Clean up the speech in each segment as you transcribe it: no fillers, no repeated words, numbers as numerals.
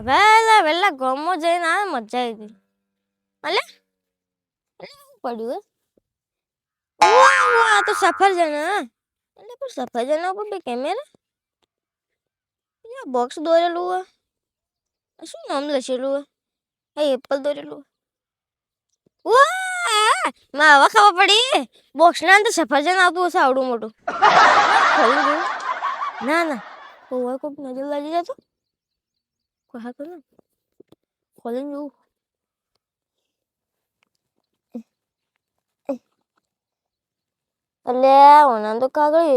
વહેલા વહેલા ગામમાં જઈને આ મજા આવી ગઈ. અલે પડ્યું આ તો સફરજન એટલે પણ સફરજન ઉપર બે કેમેરા બોક્સ દોરેલું હોય. શું નામ લખેલું હોય? એપલ દોરેલું માં હવે ખબર પડી. બોક્સ ના અંદર સફરજન આવતું હશે આવડું મોટું. ના ના કોઈ નજર લાગી જતો કહા તો ના ખોલીને જોવું. એટલે ઓના તો કાગળ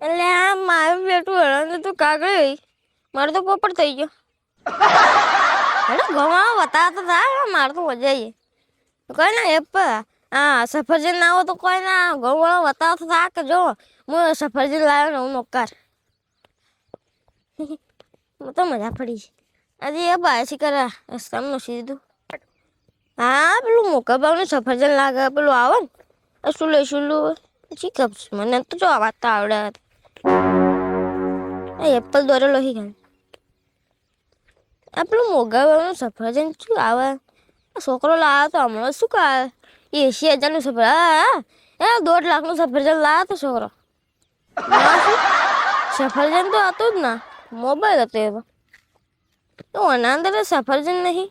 એટલે મારું બેટું હરણ તો કાગળ મારે તો પોપટ થઈ ગયો. ઘઉં બતાવતો થાય મારે તો મજા આવી કોઈ ના એપલ સફરજન ના હો તો કોઈ ના ઘઉં વાળો બતાવતો થાય કે જો હું સફરજન લાવ્યો ને હું નોકાર. તો મજા પડી આજે એ બાયસી કરા રસ્તામાં નોસી દીધું. હા પેલું મોકા ભાવને સફરજન લાગે પેલું આવે ને શું લઈશું પછી કપ મને તો જો વાત તો આવડે એપલ દોરેલો હી ગયો. આ પેલું મોગા ભાવનું સફરજન શું આવે છોકરો લાવ્યો તો હમણાં શું કહે 80,000નું સફરજન 1.5 લાખનું સફરજન લાવ્યો તો છોકરો. સફરજન તો હતું જ ના મોબાઈલ હતો એવો તો આના અંદર સફરજન નહીં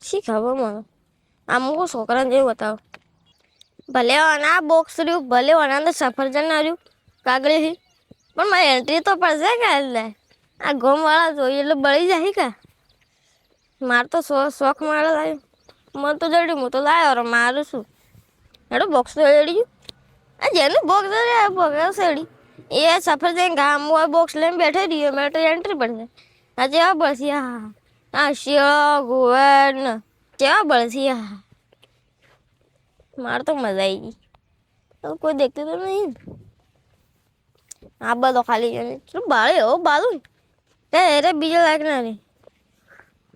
શી ખબર મને અમુક છોકરાને જેવું બતાવો ભલે આના બોક્સ રહ્યું ભલે આના અંદર સફરજન ના રહ્યું કાગળથી પણ મારી એન્ટ્રી તો પડશે કે એટલે આ ગોમવાળા જોઈએ એટલે બળી જાય કે મારે તો શોખ મારે લાવ્યો મને તો જડ્યું હું તો લાવ્યો મારું શું હેડો બોક્સ તો રેડી આ જેનું બોક્સ બોક્સ રેડી એ સફરજન ગામ બોક્સ લઈને બેઠે રહ્યો મેં તો એન્ટ્રી પડશે આ જેવા બળસી શિયાળો ગુવાર ને કેવા બળસી મારે તો મજા આવી ગઈ કોઈ દેખતું તો નહીં. આ બધો ખાલી બાળે હો બાલું અરે બીજો લાગ ના રે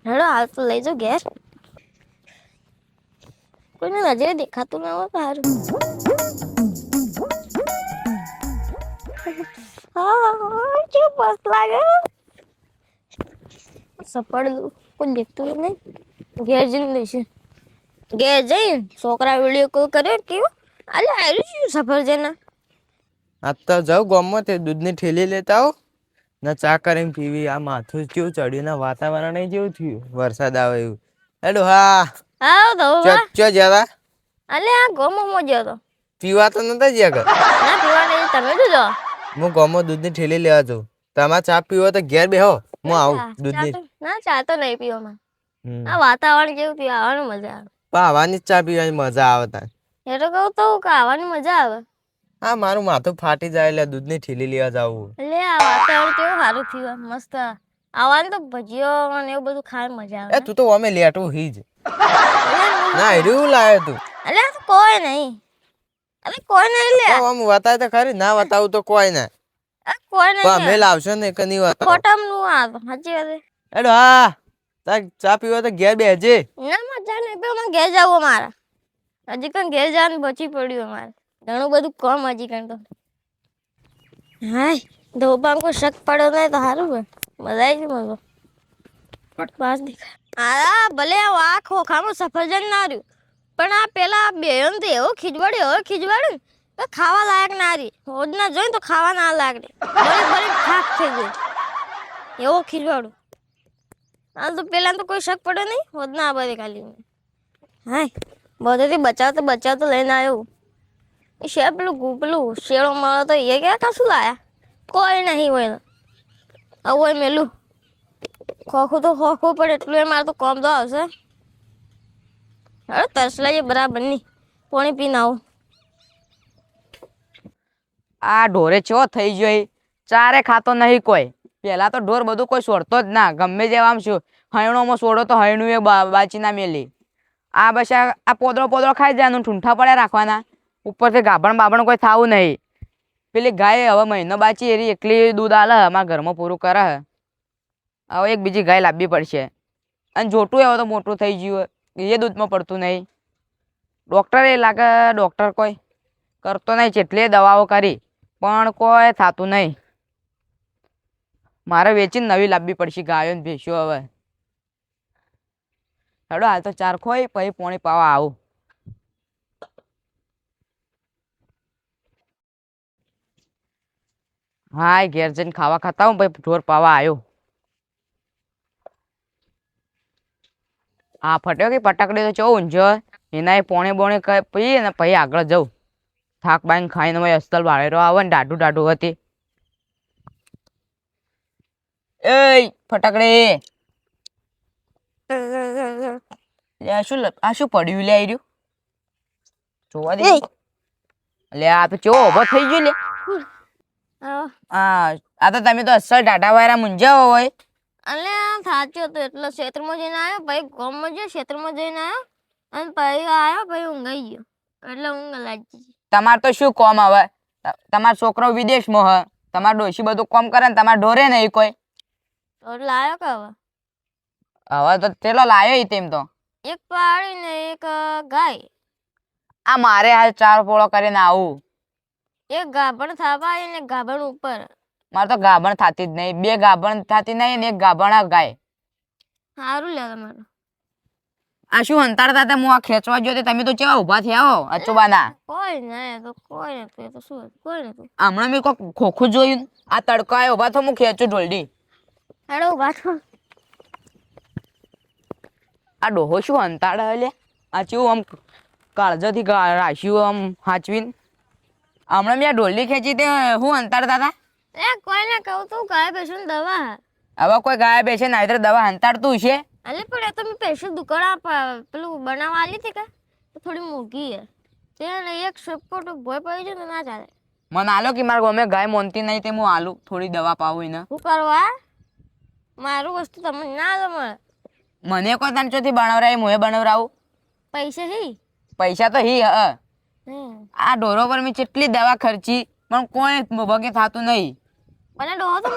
હેડો હાલ તો લઈ જાઓ ઘેર કોઈને નજરે દેખાતું ના હોય સારું. કેવું મસ્ત લાગે સફળ કોઈ દેખતું નહીં. ઘેર જઈને લઈશું ઘેર જઈને છોકરા વિડીયો કોલ કર્યો કેવું અલે આવ્યું શું સફરજન આજ તો જાઉં ગામમાં તે દૂધની ઠેલી લેતા આવો ને ચા કરીને પીવી. આ માથું કેવું ચડ્યું ને વાતાવરણ જેવું થયું વરસાદ આવે એવું. હેડો ચો જ્યાં અલે આ ગોમમાં ગયો તો પીવા તો નતા જ્યાં કર ના પીવા નહીં તમે જો હું ગામમાં દૂધની ઠેલી લેવા જાઉં. તમારે ચા પીવો તો ઘેર બેહો હું આવું દૂધની. ના ચા તો નહીં પીવામાં આ વાતાવરણ કેવું થયું આવવાનું મજા આવે. પાવાની ચા પીવાની મજા આવે તાર એ તો કહું તો આવવાની મજા આવે. હા મારું માથું ફાટી જાય એટલે દૂધની ઠેલી લેવા જાવું. એટલે આ વાતાવરણ કેવું સારું થયું મસ્ત આવવાનું તો ભજીયો અને એવું બધું ખાવાની મજા આવે. તું તો અમે લેટું હી જ ના હેરું લાયો તું. અલે કોઈ નહીં અરે કોઈ નહીં લે આમ બતાય તો ખરી ના બતાવું તો કોઈ ના કોઈ નહીં અમે લાવશો ને કે નહીં બતાવ ફોટમ નું આ સાચી વાત. હેડો હા તાર ચા પીવો તો ઘેર બેહજે. ના મજા નહીં પીવો મને ઘેર જવું મારા હજી કઈ ઘેર જવાનું બચી પડ્યું અમારે ઘણું બધું કોમ હજી કઈ તો. હાય ધોબામાં કોઈ શક પડ્યો નહીં તો સારું હોય મજા આવી ગઈ મને પાસ દેખા ભલે આ ખોખામાં સફરજન ના રહ્યું પણ આ પેલા બેન તો એવો ખીજવાડ્યું તો ખાવા લાયક ના રહી હોદના જોઈને તો ખાવા ના લાગે બળી થાક થઈ ગઈ એવો ખીજવાડું. હાલ તો પેલા તો કોઈ શક પડ્યો નહીં હોદના આ બધે ખાલી હાય બધેથી બચાવતો લઈને આવ્યો. એ છે પેલું શેળો મળે તો એ ક્યાં કશું લાયા કોઈ નહીં હોય આવું હોય મેલું ખોખું તો ખોખું પડે એટલું એ મારે તો કોમ તો આવશે. હવે તરસલાઈએ બરાબર નહીં પાણી પીને આવું. આ ઢોરે ચો થઈ ગયો ચારે ખાતો નહીં કોઈ. પેલા તો ઢોર બધું કોઈ છોડતો જ ના ગમે જેવા આમ શું હૈણોમાં છોડો તો હૈણું એ બાચી ના મેલી. આ બસ આ પોદળો ખાઈ જવાનું ઠૂંઠા પડ્યા રાખવાના ઉપરથી ગાભણ કોઈ થાવું નહીં. પેલી ગાય હવે મહિનો બાચી એરી એકલી દૂધ આલે અમારા ઘરમાં પૂરું કરે હવે એક બીજી ગાય લાવવી પડશે. અને જોટું હવે તો મોટું થઈ ગયું એ દૂધમાં પડતું નહીં. ડૉક્ટર લાગે ડૉક્ટર કોઈ કરતો નહીં જેટલી દવાઓ કરી પણ કોઈ થતું નહીં. મારે વેચીને નવી લાવવી પડશે ગાયો ને ભેંસ્યો હવે. હેડો હાલ તો ચાર ખોઈ પછી પોણી પાવા આવું. હા ઘેર જઈને ખાવા ખાતા હું પછી ઢોર પાવા આવ્યો. હા ફટ્યો કે ફટાકડી તો ચો ઊંઝો એના પોણે બોણે પી ને પછી આગળ જવું. થાક બાઈને ખાઈને ભાઈ અસ્તલ વાળેરો આવે ને ડાઢું ડાઢું હતી. એ ફટાકડી આ શું પડ્યું લે આવી રહ્યું જોવા દે. લે આ તો ચેવો ઉભો થઈ ગયો લે. આ તો તમે તો અસલ ટાટા વાયરા મુંજાવો હોય. અને સાચું હતું એટલે ક્ષેત્રમાં જઈને આવ્યો પછી ગામમાં ગયો ક્ષેત્રમાં જઈને આવ્યો અને પછી આવ્યો પછી ઊંઘાઈ ગયો એટલે ઊંઘ લાગી. તમારે તો શું કોમ હવે તમારો છોકરો વિદેશમાં હ તમારે ડોશી બધું કોમ કરે ને તમારે ઢોરે નહીં કોઈ. એટલે આવ્યો કે હવે તો તેલો લાયો તેમ તો એક પાડી ને એક ગાય. આ મારે હાલ 4 પોળો કરીને આવું. એક ગાભણ થાપાય ને ગાભણ ઉપર. મારે તો ગાભણ થાતી જ નહીં 2 ગાભણ થાતી નહીં ને 1 ગાભણ ગાય. સારું લે તમારું. આ શું અંતાડતા હતા હું આ ખેંચવા ગયો તમે તો કેવા ઉભા થયા હો અચુબાના. કોઈ નહીં તો કોઈ નતું એ તો શું કોઈ નતું. હમણાં મેં કોઈ ખોખું જોયું આ તડકો આવ્યો ઉભા થો હું ખેંચું ઢોલડી. હેડો ઉભા થો. આ ડોહો શું અંતાડે લે આ ચેવું આમ કાળજાથી રાખ્યું આમ હાચવીને. હમણાં મેં આ ઢોલડી ખેંચી તે હું અંતાડતા હતા. કોઈને કહું તું ગાય બેસું દવા. હવે કોઈ ગાય બેસે ને આવી દવા અંતાડતું છે. અલે પણ એ તો મેં પૈસા દુકાન પેલું બનાવવા આલી હતી કે થોડી મોંઘી હે તેને એક સપોટ ભોય પડી જાય તો ના ચાલે. મને આલો કે મારા ગમે ગાય મોનતી નહીં તે હું આલું થોડી દવા પાવું એને. શું કરવા મારું વસ્તુ તમને ના ગમે. મને કોઈ તને ચોથી બનાવરાય હું બનાવરાવું. પૈસા હી પૈસા તો હી આ ઢોરો પર મેં કેટલી દવા ખર્ચી પણ કોઈ ભગે થતું નહીં. મને ડોહો તો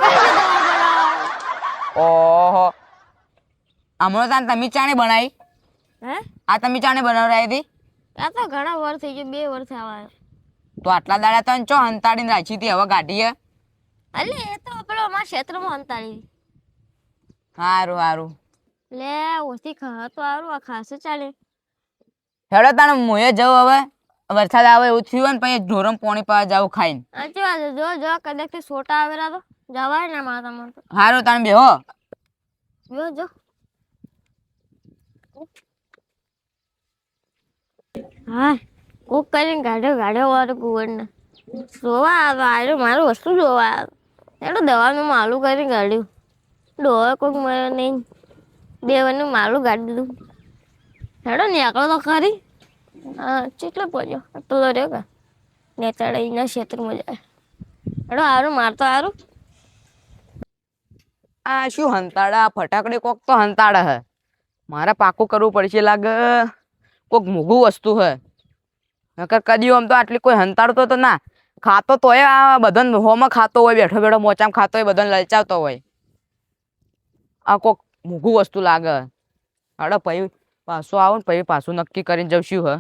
ઓહો હમણાં તાન તમે ચાણે બનાવી. હે આ તમે ચાણે બનાવરાઈ હતી. આ તો ઘણા વર્ષ થઈ ગયા 2 વર્ષ થવા. તો આટલા દાડા તને ચો હંતાડીને રાખી હતી હવે ગાઢીએ. અલે એ તો પેલો અમારા ક્ષેત્રમાં હંતાડી. સારું સારું લે ઓછી ખા તો સારું આ ખાસું ચાલે. હેડો તાણે મુએ જવું હવે વરસાદ આવે એવું થયું ને પછી ઢોરમ પોણી પાવા જાવ ખાઈને. સાચી વાત છે જો જો કદાચ થી સોટા આવેલા તો જવાય ને મારા તમારે તો. સારું તાણે બેહો. જો જો હા કોક કરીને ગાડ્યો વાળું કુવરને જોવા આવ્યો મારું વસ્તુ જોવા આવ્યો. એનું દવાનું માલું કરીને ગાડ્યું ડોહે કોઈક મળે નહીં 2 વાનું માલું ગાડી દીધું. હેડો નીકળો તો ખરી. હા કેટલો પહોંચ્યો આટલો તો રહ્યો કે ને ચડાઈના ક્ષેત્રમાં જાય. હેડો સારું મારતો સારું. આ શું હંતાડા ફટાકડી કોક તો હંતાડા હે મારે પાકું કરવું પડશે લાગે. કોક મોઘું વસ્તુ હે નકર કદી આમ તો આટલી કોઈ હંતાડતો તો ના ખાતો તોય આ બધાને હોમાં ખાતો હોય બેઠો બેઠો મોચામાં ખાતો હોય બધાને લલચાવતો હોય. આ કોક મોઘું વસ્તુ લાગે. હાડો પછી પાછું આવું ને પછી પાછું નક્કી કરીને જવશું હે.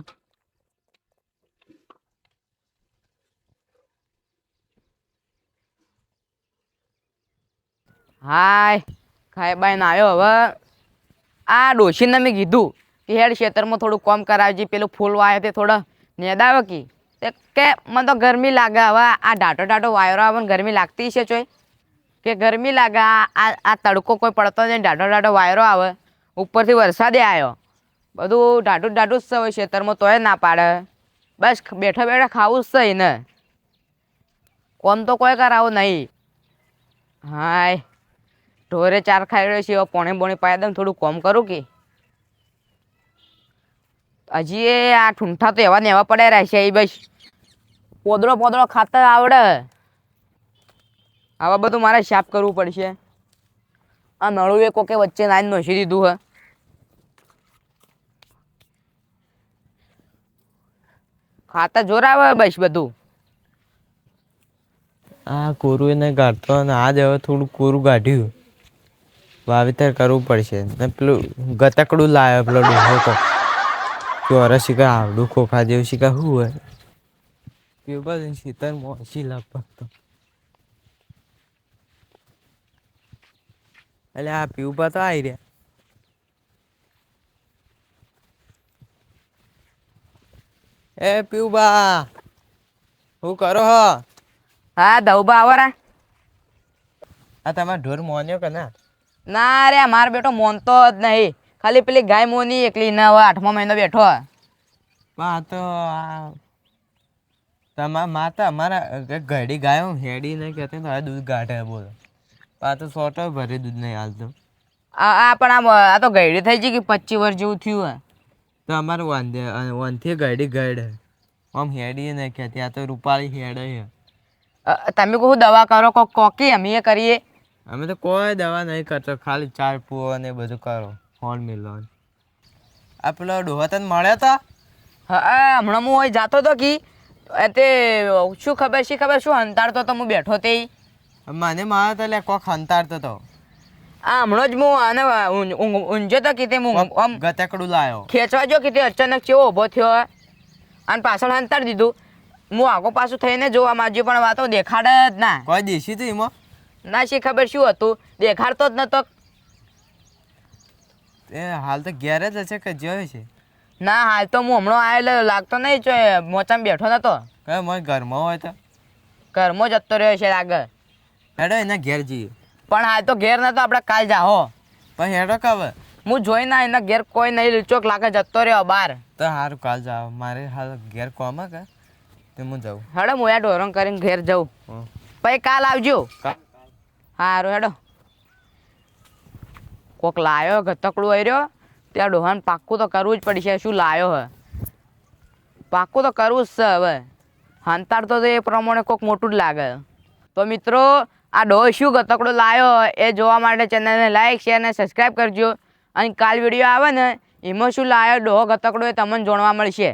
હાય ખાઈ બાઈને આવ્યો હવે. આ ડોશીને મેં કીધું કે હેડ ખેતરમાં થોડું કામ કરાવજે પેલું ફૂલ વાયો તે થોડા નેદાવે કે મને તો ગરમી લાગે હવે આ ઢાટો વાયરો આવે ને ગરમી લાગતી છે ચોય કે ગરમી લાગે આ તડકો કોઈ પડતો નહીં ઢાટો વાયરો આવે ઉપરથી વરસાદે આવ્યો બધું ઢાટું જ છે ખેતરમાં તોય ના પાડે. બસ બેઠા બેઠા ખાવું જ છે ને કોમ તો કોઈ કરાવું નહીં. હાય ઢોરે 4 ખાઈ રહ્યો છે હવે પોણી બોણી પાઈ દઉં થોડું કોમ કરું કે હજી આ ઠૂંઠા તો એવા ને એવા પડ્યા રહેશે. એ બસ પોદળો ખાતા આવડે આવા બધું મારે સાફ કરવું પડશે. આ નળું એ કોકે વચ્ચે નાઈને નોસી દીધું હે. ખાતા જોર આવે બસ બધું. આ કોરું એને કાઢતો અને આજ હવે થોડું કોરું કાઢ્યું વાવેતર કરવું પડશે ને પેલું ગતકડું લાવ્યો પેલો ડોહો તો ચોરસ શીખા આવડું ખોખા જેવું શીખા શું હોય પેપર શીતર મોસી લગભગ તો એટલે આ પીવું તો આવી રહ્યા. એ પીવું શું કરો હો? હા ધવબા આવો રા. આ તમારો ઢોર મોન્યો કે ના? ના રે મારો બેટો મોનતો જ નહીં, ખાલી પેલી ગાય મોની એકલી ને હવે 8મો મહિનો બેઠો. આ તો તમારા માતા અમારા ઘડી ગાયો હેડી નહીં કહેતી તો દૂધ કાઢે બોલો. આ તો સોટો ભરી દૂધ નહીં હાલતું. પણ આ તો ગયડી થઈ ગઈ કે 25 વર્ષ જેવું થયું હે. તો અમારે વનથી ઘડી ગયડે આમ હેડી નહીં કહેતી, આ તો રૂપાળી હેડે છે. તમે કહું દવા કરો કોકી અમે કરીએ. અમે તો કોઈ દવા નહીં કરતો, ખાલી ચાર પૂવો ને બધું કરો ફોન મિલવાનું. આ પેલો ડોહો તને મળ્યો તો? હા હમણાં હું હોય જાતો હતો કી તે શું ખબર શું હંતાડતો તો હું બેઠો તે. મને મારો તો લે કોક હંતાડતો તો. હમણાં જ હું આને ઊંઝો તો કીધે હું આમ ગતકડું લાયો ખેંચવા જો કીધે અચાનક ચેવો ઊભો થયો અને પાછળ હંતાડી દીધું. હું આગો પાછું થઈને જોવા માંગ્યો પણ વાતો દેખાડે જ ના. કોઈ દેશી તું એમાં? ના શી ખબર શું હતું, દેખાડતો જ નતો. એ હાલ તો ઘેર જ હશે કે જોયો છે? ના હાલ તો હું હમણાં આવેલો લાગતો નહીં, જો મોચામાં બેઠો નતો. કઈ મને ઘરમાં હોય તો ઘરમાં જતો રહ્યો છે આગળ. હેડો એના ઘેર જઈએ. પણ હાલ તો ઘેર નતો, આપણે કાલ જાહો. પણ હેડો કવે હું જોઈ ના એના ઘેર કોઈ નહીં, લીચોક લાગે જતો રહ્યો બહાર. તો સારું કાલ જાવ, મારે હાલ ઘેર કોમ કે તે હું જાઉં. હેડો હું યા ઢોરણ કરીને ઘેર જાઉં, પછી કાલ આવજો. સારું હેડો. કોક લાયો ગતકડું આવ્યો ત્યાં ડોહાને પાક્કું તો કરવું જ પડશે. શું લાયો હે પાક્કું તો કરવું જ છે. હવે હંતાડતો તો એ પ્રમાણે કોક મોટું જ લાગે. તો મિત્રો આ ડોહો શું ગતકડું લાયો એ જોવા માટે ચેનલને લાઈક શેર અને સબસ્ક્રાઈબ કરજો. અને કાલ વિડીયો આવે ને એમાં શું લાયો ડોહો ગતકડું એ તમને જાણવા મળશે.